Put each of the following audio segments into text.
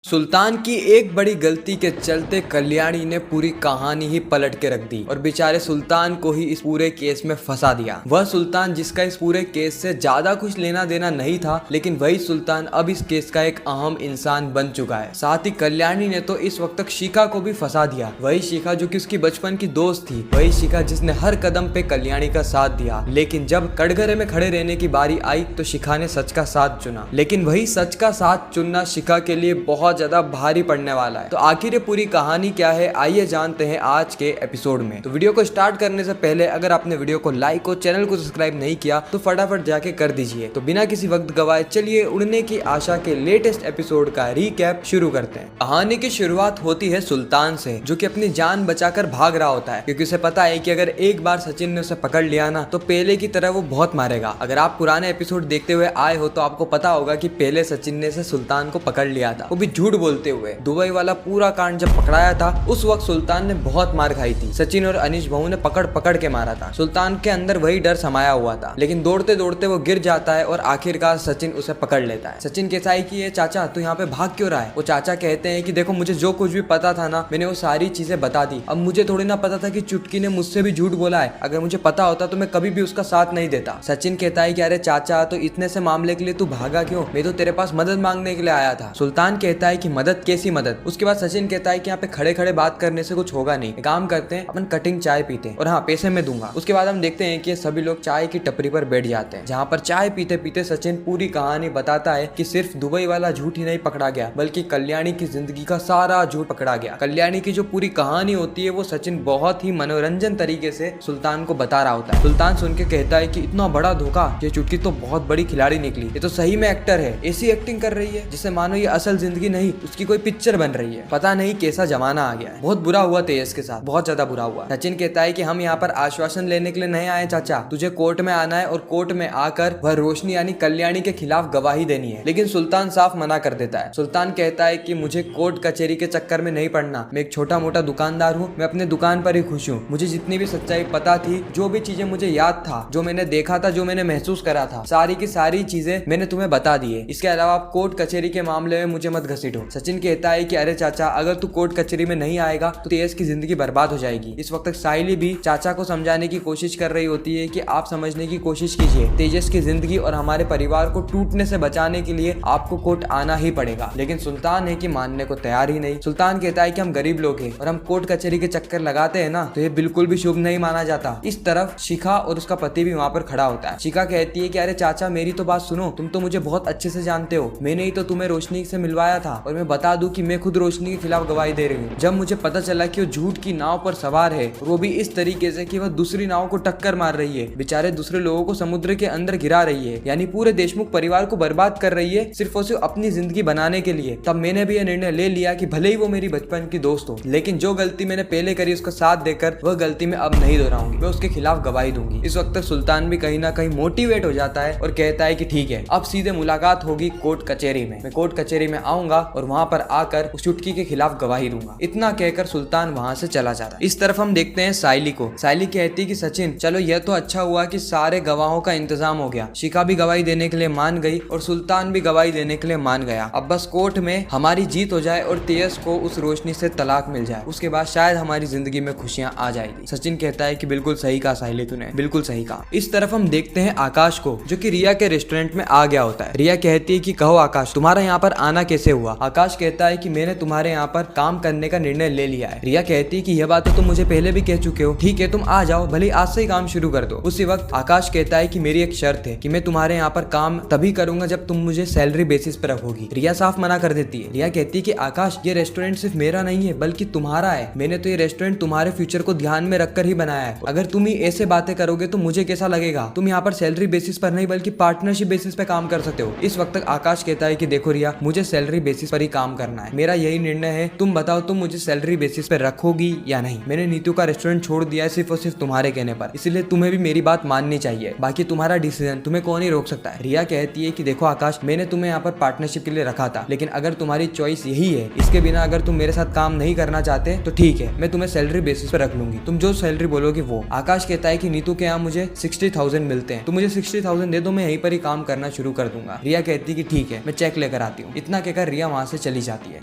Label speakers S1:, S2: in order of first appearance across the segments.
S1: सुल्तान की एक बड़ी गलती के चलते कल्याणी ने पूरी कहानी ही पलट के रख दी और बेचारे सुल्तान को ही इस पूरे केस में फंसा दिया। वह सुल्तान जिसका इस पूरे केस से ज्यादा कुछ लेना देना नहीं था, लेकिन वही सुल्तान अब इस केस का एक अहम इंसान बन चुका है। साथ ही कल्याणी ने तो इस वक्त तक शिखा को भी फंसा दिया। वही शिखा जो कि उसकी बचपन की दोस्त थी, वही शिखा जिसने हर कदम पे कल्याणी का साथ दिया। लेकिन जब कटघरे में खड़े रहने की बारी आई तो शिखा ने सच का साथ चुना। लेकिन वही सच का साथ चुनना शिखा के लिए बहुत ज्यादा भारी पड़ने वाला है। तो आखिर ये पूरी कहानी क्या है, आइए जानते हैं आज के एपिसोड में। तो वीडियो को स्टार्ट करने से पहले अगर आपने वीडियो को लाइक और चैनल को सब्सक्राइब नहीं किया तो फटाफट जाके कर दीजिए। तो बिना किसी वक्त गवाए चलिए उड़ने की आशा के लेटेस्ट एपिसोड का रीकैप शुरू करते हैं। कहानी की शुरुआत होती है सुल्तान से, जो कि अपनी जान बचाकर भाग रहा होता है, क्योंकि उसे पता है कि अगर एक बार सचिन ने उसे पकड़ लिया ना तो पहले की तरह वो बहुत मारेगा। अगर आप पुराने एपिसोड देखते हुए आए हो तो आपको पता होगा कि पहले सचिन ने से सुल्तान को पकड़ लिया था, वो भी झूठ बोलते हुए। दुबई वाला पूरा कांड जब पकड़ाया था उस वक्त सुल्तान ने बहुत मार खाई थी। सचिन और अनीश भाऊ ने पकड़ पकड़ के मारा था। सुल्तान के अंदर वही डर समाया हुआ था, लेकिन दौड़ते दौड़ते वो गिर जाता है और आखिरकार सचिन उसे पकड़ लेता है। सचिन कहता है कि ये चाचा तू यहाँ पे भाग क्यों रहा है। वो चाचा कहते हैं कि देखो मुझे जो कुछ भी पता था ना मैंने वो सारी चीजें बता दी। अब मुझे थोड़ी ना पता था कि चुटकी ने मुझसे भी झूठ बोला है। अगर मुझे पता होता तो मैं कभी भी उसका साथ नहीं देता। सचिन कहता है कि अरे चाचा तो इतने से मामले के लिए तू भागा क्यों, मैं तो तेरे पास मदद मांगने के लिए आया था। सुल्तान कहता है कि मदद कैसी मदद। उसके बाद सचिन कहता है कि यहाँ पे खड़े खड़े बात करने से कुछ होगा नहीं, काम करते हैं अपन कटिंग चाय पीते हैं और हाँ पैसे मैं दूंगा। उसके बाद हम देखते हैं कि सभी लोग चाय की टपरी पर बैठ जाते हैं, जहाँ पर चाय पीते पीते सचिन पूरी कहानी बताता है कि सिर्फ दुबई वाला झूठ ही नहीं पकड़ा गया बल्कि कल्याणी की जिंदगी का सारा झूठ पकड़ा गया। कल्याणी की जो पूरी कहानी होती है वो सचिन बहुत ही मनोरंजन तरीके से सुल्तान को बता रहा होता है। सुल्तान सुन के कहता है कि इतना बड़ा धोखा, ये चुटकी तो बहुत बड़ी खिलाड़ी निकली, ये तो सही में एक्टर है, ऐसी एक्टिंग कर रही है जिसे मानो ये असल जिंदगी नहीं उसकी कोई पिक्चर बन रही है। पता नहीं कैसा जमाना आ गया है। बहुत बुरा हुआ तेज के साथ, बहुत ज्यादा बुरा हुआ। सचिन कहता है कि हम यहाँ पर आश्वासन लेने के लिए नहीं आए चाचा, तुझे कोर्ट में आना है और कोर्ट में आकर वह रोशनी यानी कल्याणी के खिलाफ गवाही देनी है। लेकिन सुल्तान साफ मना कर देता है। सुल्तान कहता है कि मुझे कोर्ट कचहरी के चक्कर में नहीं पड़ना, मैं एक छोटा मोटा दुकानदार हूँ, मैं अपने दुकान पर ही खुश हूँ। मुझे जितनी भी सच्चाई पता थी, जो भी चीजें मुझे याद था, जो मैंने देखा था, जो मैंने महसूस करा था, सारी की सारी चीजें मैंने तुम्हें बता दी है। इसके अलावा आप कोर्ट कचहरी के मामले में मुझे मत घसीटो। सचिन कहता है कि अरे चाचा अगर तू कोर्ट कचहरी में नहीं आएगा तो तेज की जिंदगी बर्बाद हो जाएगी। इस वक्त साइली भी चाचा को समझाने की कोशिश कर रही होती है कि आप समझने की कोशिश कीजिए, तेजस की जिंदगी और हमारे परिवार को टूटने से बचाने के लिए आपको कोर्ट आना ही पड़ेगा। लेकिन सुल्तान है कि मानने को तैयार ही नहीं। सुल्तान कहता है कि हम गरीब लोग हैं और हम कोर्ट कचहरी के चक्कर लगाते हैं ना तो ये बिल्कुल भी शुभ नहीं माना जाता। इस तरफ शिखा और उसका पति भी वहाँ पर खड़ा होता है। शिखा कहती है कि अरे चाचा मेरी तो बात सुनो, तुम तो मुझे बहुत अच्छे से जानते हो, मैंने ही तो तुम्हें रोशनी से मिलवाया था और मैं बता दूं कि मैं खुद रोशनी के खिलाफ गवाही दे रही हूँ। जब मुझे पता चला कि वो झूठ की नाव पर सवार है, वो भी इस तरीके से कि वह दूसरी नाव को टक्कर मार रही है, बेचारे दूसरे लोगों को समुद्र के अंदर गिरा रही है, यानी पूरे देशमुख परिवार को बर्बाद कर रही है सिर्फ और सिर्फ अपनी जिंदगी बनाने के लिए, तब मैंने भी यह निर्णय ले लिया कि भले ही वो मेरी बचपन की दोस्त हो, लेकिन जो गलती मैंने पहले करी उसका साथ देकर वह गलती मैं अब नहीं दोहराऊंगी, मैं उसके खिलाफ गवाही दूंगी। इस वक्त सुल्तान भी कहीं ना कहीं मोटिवेट हो जाता है और कहता है कि ठीक है अब सीधे मुलाकात होगी कोर्ट कचहरी में, मैं कोर्ट कचहरी में आऊंगा और वहां पर आकर उस चुटकी के खिलाफ गवाही दूंगा। इतना कहकर सुल्तान वहां से चला जाता है। इस तरफ हम देखते हैं साइली को। साइली कहती है कि सचिन चलो यह तो अच्छा हुआ कि सारे गवाहों का इंतजाम हो गया, शिखा भी गवाही देने के लिए मान गई और सुल्तान भी गवाही देने के लिए मान गया। अब बस कोर्ट में हमारी जीत हो जाए और तेज को उस रोशनी से तलाक मिल जाए, उसके बाद शायद हमारी जिंदगी में खुशियां आ जाएगी। सचिन कहता है कि बिल्कुल सही कहा साइली तूने, बिल्कुल सही कहा। इस तरफ हम देखते हैं आकाश को, जो कि रिया के रेस्टोरेंट में आ गया होता है। रिया कहती है कि कहो आकाश तुम्हारा यहाँ पर आना कैसे हुआ। आकाश कहता है कि मैंने तुम्हारे यहाँ पर काम करने का निर्णय ले लिया है। रिया कहती है कि यह बात तो तुम मुझे पहले भी कह चुके हो, ठीक है तुम आ जाओ, भले आज से ही काम शुरू कर दो। उसी वक्त आकाश कहता है कि मेरी एक शर्त है कि मैं तुम्हारे यहाँ पर काम तभी करूंगा जब तुम मुझे सैलरी बेसिस पर रखोगी। रिया साफ मना कर देती है। रिया कहती है कि आकाश ये रेस्टोरेंट सिर्फ मेरा नहीं है बल्कि तुम्हारा है, मैंने तो ये रेस्टोरेंट तुम्हारे फ्यूचर को ध्यान में रखकर ही बनाया है, अगर तुम ही ऐसे बातें करोगे तो मुझे कैसा लगेगा। तुम यहाँ पर सैलरी बेसिस पर नहीं बल्कि पार्टनरशिप बेसिस पे काम कर सकते हो। इस वक्त तक आकाश कहता है कि देखो रिया मुझे सैलरी बेसिस पर ही काम करना है, मेरा यही निर्णय है, तुम बताओ तुम मुझे सैलरी बेसिस पर रखोगी या नहीं। मैंने नीतू का रेस्टोरेंट छोड़ दिया है सिर्फ और सिर्फ तुम्हारे कहने पर, इसलिए तुम्हें भी मेरी बात माननी चाहिए, बाकी तुम्हारा डिसीजन, तुम्हें कौन ही रोक सकता है। रिया कहती है कि देखो आकाश मैंने तुम्हें यहाँ पर पार्टनरशिप के लिए रखा था, लेकिन अगर तुम्हारी चॉइस यही है, इसके बिना अगर तुम मेरे साथ काम नहीं करना चाहते तो ठीक है, मैं तुम्हें सैलरी बेसिस पर रख लूंगी, तुम जो सैलरी बोलोगे वो। आकाश कहता है कि नीतू के यहाँ मुझे 60,000 मिलते हैं, तुम मुझे 60,000 दे दो, मैं यहीं पर ही काम करना शुरू कर दूंगा। रिया कहती है कि ठीक है मैं चेक लेकर आती हूँ। इतना कहकर रिया वहाँ से चली जाती है।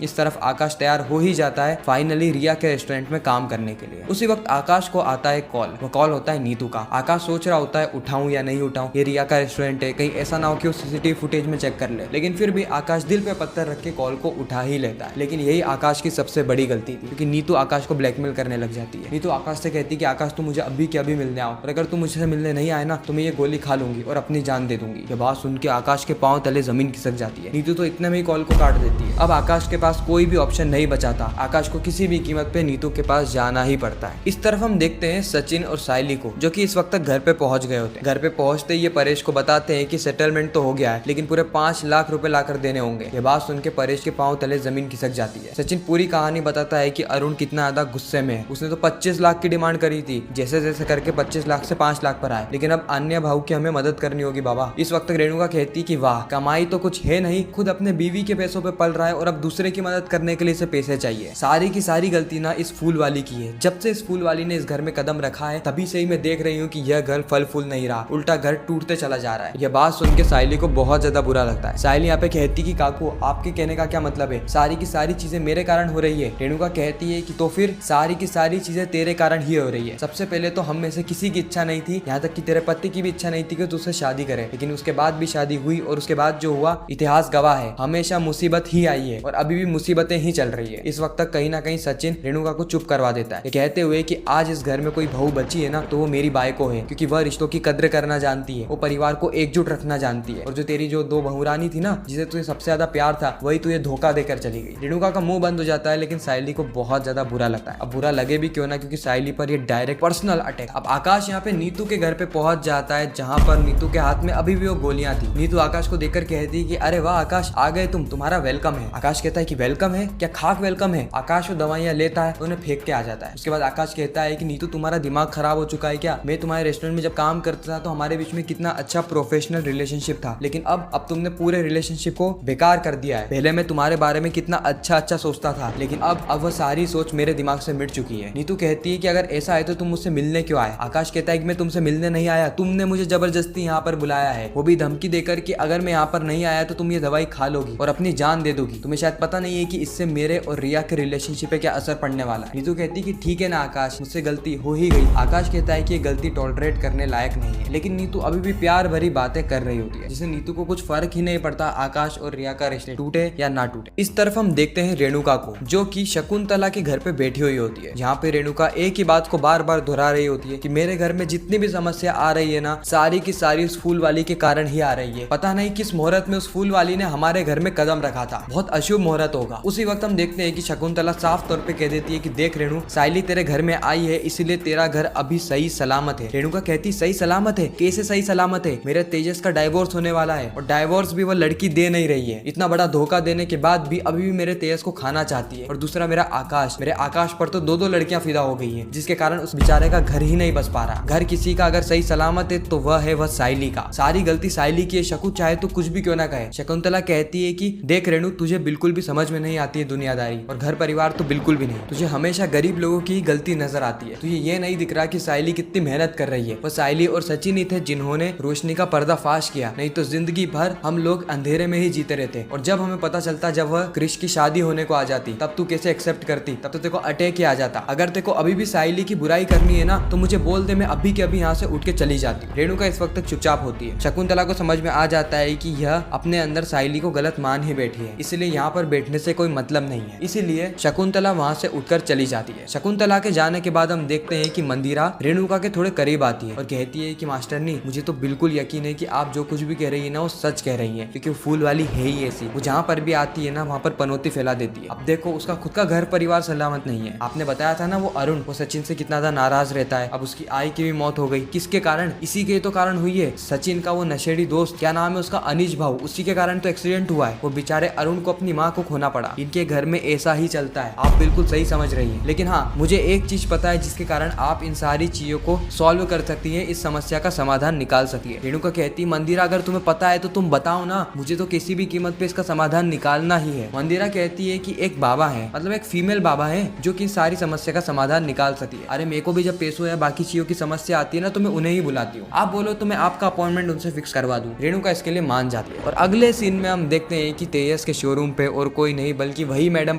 S1: इस तरफ आकाश तैयार हो ही जाता है फाइनली रिया के रेस्टोरेंट में काम करने के लिए। उसी वक्त आकाश को आता है कॉल। वो कॉल होता है नीतू का। आकाश सोच रहा होता है उठाऊं या नहीं उठाऊं, ये रिया का रेस्टोरेंट है, कहीं ऐसा ना हो कि वो सीसीटीवी फुटेज में चेक कर ले। लेकिन फिर भी आकाश दिल पे पत्थर रख के कॉल को उठा ही लेता है। लेकिन यही आकाश की सबसे बड़ी गलती थी, क्योंकि नीतू आकाश को ब्लैकमेल करने लग जाती है। नीतू आकाश से कहती है कि आकाश तू मुझे अभी के अभी मिलने आओ, और अगर तू मुझसे मिलने नहीं आए ना तो मैं ये गोली खा लूंगी और अपनी जान दे दूंगी। ये बात सुन के आकाश के पांव तले जमीन खिसक जाती है। नीतू तो इतने में ही कॉल को काट देती है। अब आकाश के पास कोई भी ऑप्शन नहीं बचाता, आकाश को किसी भी कीमत पे नीतू के पास जाना ही पड़ता है। इस तरफ हम देखते हैं सचिन और सायली को, जो कि इस वक्त तक घर पे पहुंच गए होते हैं। घर पे पहुंचते ये परेश को बताते हैं कि सेटलमेंट तो हो गया है, लेकिन पूरे 5 लाख रुपए लाकर देने होंगे। ये बात सुन के परेश के पांव तले जमीन खिसक जाती है। सचिन पूरी कहानी बताता है कि अरुण कितना ज्यादा गुस्से में है। उसने तो 25 लाख की डिमांड करी थी, जैसे जैसे करके 25 लाख से 5 लाख पर आए, लेकिन अब अन्य भाव की हमें मदद करनी होगी बाबा। इस वक्त रेणुका कहती कि वाह, कमाई तो कुछ है नहीं, खुद अपने बीवी के पैसों पे पल रहा है और अब दूसरे की मदद करने के लिए इसे पैसे चाहिए। सारी की सारी गलती ना इस फूल वाली की है। जब से इस फूल वाली ने इस घर में कदम रखा है तभी से ही मैं देख रही हूँ कि यह घर फल फूल नहीं रहा, उल्टा घर टूटते चला जा रहा है। यह बात सुन के सायली को बहुत ज्यादा बुरा लगता है। सायली यहाँ पे कहती कि काकू आपके कहने का क्या मतलब है, सारी की सारी चीजें मेरे कारण हो रही है। रेणुका कहती है कि तो फिर सारी की सारी चीजें तेरे कारण ही हो रही है। सबसे पहले तो हम में से किसी की इच्छा नहीं थी, यहाँ तक कि तेरे पति की भी इच्छा नहीं थी कि तुझसे शादी करे, लेकिन उसके बाद भी शादी हुई और उसके बाद जो हुआ इतिहास गवाह है, हमेशा मुसीबत ही आई है और अभी भी मुसीबतें ही चल रही है। इस वक्त तक कहीं ना कहीं सचिन रेणुका को चुप करवा देता है, कहते हुए कि आज इस घर में कोई बहू बची है ना तो वो मेरी बाइको है, क्योंकि वह रिश्तों की कद्र करना जानती है, वो परिवार को एकजुट रखना जानती है। और जो तेरी जो 2 बहुरानी थी ना, जिसे तुझे सबसे ज्यादा प्यार था, वही तुझे धोखा देकर चली गई। रेणुका का मुंह बंद हो जाता है, लेकिन सायली को बहुत ज्यादा बुरा लगता है। अब बुरा लगे भी क्यों ना, क्योंकि सायली पर ये डायरेक्ट पर्सनल अटैक। अब आकाश यहाँ पे नीतू के घर पे पहुंच जाता है, जहाँ पर नीतू के हाथ में अभी भी वो गोलियां थी। नीतू आकाश को देखकर कहती है कि अरे वाह आकाश, आ गए तुम, तुम्हारा वेलकम है। आकाश कहता है कि वेलकम है क्या, खाक वेलकम है। आकाश वो दवाइयां लेता है, उन्हें फेंक के आ जाता है। उसके बाद आकाश कहता है कि नीतू तुम्हारा दिमाग खराब हो चुका है क्या, मैं तुम्हारे रेस्टोरेंट में जब काम करता था तो हमारे बीच में कितना अच्छा प्रोफेशनल रिलेशनशिप था, लेकिन अब तुमने पूरे रिलेशनशिप को बेकार कर दिया है। पहले मैं तुम्हारे बारे में कितना अच्छा सोचता था, लेकिन अब वह सारी सोच मेरे दिमाग से मिट चुकी है। नीतू कहती है कि अगर ऐसा है तो तुम मुझसे मिलने क्यों आए। आकाश कहता है कि मैं तुमसे मिलने नहीं आया, तुमने मुझे जबरदस्ती यहाँ पर बुलाया है, वो भी धमकी देकर कि अगर मैं यहाँ पर नहीं आया तो तुम ये दवाई खा लोगी और अपनी जान दे दोगी। तुम्हें शायद पता नहीं है कि इससे मेरे और रिया के रिलेशनशिप पे क्या असर पड़ने वाला है। नीतू कहती है कि ठीक है ना आकाश, मुझसे गलती हो ही गई। आकाश कहता है कि ये गलती टॉलरेट करने लायक नहीं है, लेकिन नीतू अभी भी प्यार भरी बातें कर रही होती है, जिसे नीतू को कुछ फर्क ही नहीं पड़ता आकाश और रिया का रिश्ते टूटे या ना टूटे। इस तरफ हम देखते हैं रेणुका को, जो कि शकुंतला के घर पे बैठी हुई होती है। यहाँ पे रेणुका एक ही बात को बार बार दोहरा रही होती है कि मेरे घर में जितनी भी समस्या आ रही है ना, सारी की सारी उस फूल वाली के कारण ही आ रही है। पता नहीं किस मुहूर्त में उस फूल वाली ने हमारे घर में कदम रखा था, बहुत अशुभ मुहूर्त होगा। उसी वक्त हम देखते हैं कि शकुंतला साफ तौर पे कह देती है कि देख रेणु, सायली तेरे घर में आई है, इसलिए तेरा घर अभी सही सलामत है। रेणुका कहती सही सलामत है, कैसे सही सलामत है, मेरे तेजस का डाइवोर्स होने वाला है और डाइवोर्स भी वो लड़की दे नहीं रही है। इतना बड़ा धोखा देने के बाद भी अभी भी मेरे तेजस को खाना चाहती है। और दूसरा मेरा आकाश, मेरे आकाश पर तो 2 लड़कियां फिदा हो गई हैं, जिसके कारण उस बेचारे का घर ही नहीं बस पा रहा। घर किसी का अगर सही सलामत है तो वह है वह सायली का। सारी गलती सायली की है। शकु चाहे तो कुछ भी क्यों ना कहे। शकुंतला कहती है कि देख रेणु, तुझे बिल्कुल भी समझ में नहीं आती है दुनियादारी और घर परिवार तो बिल्कुल भी नहीं। तुझे हमेशा गरीब लोगों की गलती नजर आती है। तुझे ये नहीं दिख रहा कि सायली कितनी मेहनत कर रही है। वो सायली और सचिन ही थे जिन्होंने रोशनी का पर्दाफाश किया, नहीं तो जिंदगी भर हम लोग अंधेरे में ही जीते रहते। और जब हमें पता चलता, जब वह क्रिश की शादी होने को आ जाती, तब तू कैसे एक्सेप्ट करती, तब तो तेरे को अटैक ही आ जाता। अगर तेरे को अभी भी सायली की बुराई करनी है ना तो मुझे बोल दे, मैं अभी के अभी यहाँ से उठ के चली जाती। रेणुका इस वक्त तक चुपचाप होती है। शकुंतला को समझ में आ जाता है कि यह अपने अंदर सायली को गलत मान ही बैठी है, इसलिए यहाँ पर बैठने से कोई मतलब नहीं है। इसीलिए शकुंतला वहाँ से उठकर चली जाती है। शकुंतला के जाने के बाद हम देखते हैं कि मंदिरा रेणुका के थोड़े करीब आती है और कहती है कि मास्टरनी, मुझे तो बिल्कुल यकीन है कि आप जो कुछ भी कह रही है ना वो सच कह रही है, क्योंकि वो फूल वाली है ही ऐसी। वो जहाँ पर भी आती है ना वहाँ पर पनौती फैला देती है। अब देखो, उसका खुद का घर परिवार सलामत नहीं है। आपने बताया था ना वो अरुण, वो सचिन से कितना ज्यादा नाराज रहता है। अब उसकी आई की भी मौत हो गई, किसके कारण? इसी के तो कारण हुई है। सचिन का वो नशेड़ी दोस्त, क्या नाम है उसका, अनिश भाऊ, उसी के कारण तो एक्सीडेंट हुआ है। वो बेचारे अरुण को अपनी माँ को खोना पड़ा। इनके घर में ऐसा ही चलता है। आप बिल्कुल सही समझ रही है, लेकिन हाँ, मुझे एक चीज पता है जिसके कारण आप इन सारी चीजों को सॉल्व कर सकती है, इस समस्या का समाधान निकाल सकती है। रेणुका कहती, मंदिरा अगर तुम्हें पता है तो तुम बताओ ना, मुझे तो किसी भी कीमत पे इसका समाधान निकालना ही है। मंदिरा कहती है कि एक बाबा है, मतलब एक फीमेल बाबा है, जो कि सारी समस्या का समाधान निकाल सकती है। अरे मेरे को भी जब पैसों या बाकी चीजों की समस्या आती है ना तो मैं उन्हें ही बुलाती हूँ। आप बोलो तो मैं आपका अपॉइंटमेंट उनसे फिक्स करवा दूं। रेणुका इसके लिए मान जाती है। और अगले सीन में हम देखते हैं कि तेजस के शोरूम पे और कोई नहीं बल्कि वही मैडम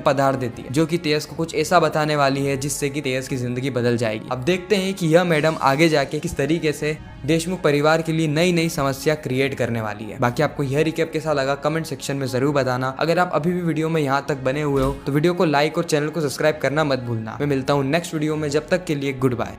S1: पधार देती है, जो कि तेज को कुछ ऐसा बताने वाली है जिससे कि तेज की जिंदगी बदल जाएगी। अब देखते हैं कि यह मैडम आगे जाके किस तरीके से देशमुख परिवार के लिए नई नई समस्या क्रिएट करने वाली है। बाकी आपको यह रिकैप कैसा लगा कमेंट सेक्शन में जरूर बताना। अगर आप अभी भी वीडियो में यहाँ तक बने हुए हो तो वीडियो को लाइक और चैनल को सब्सक्राइब करना मत भूलना। मैं मिलता हूँ नेक्स्ट वीडियो में, जब तक के लिए गुड बाय।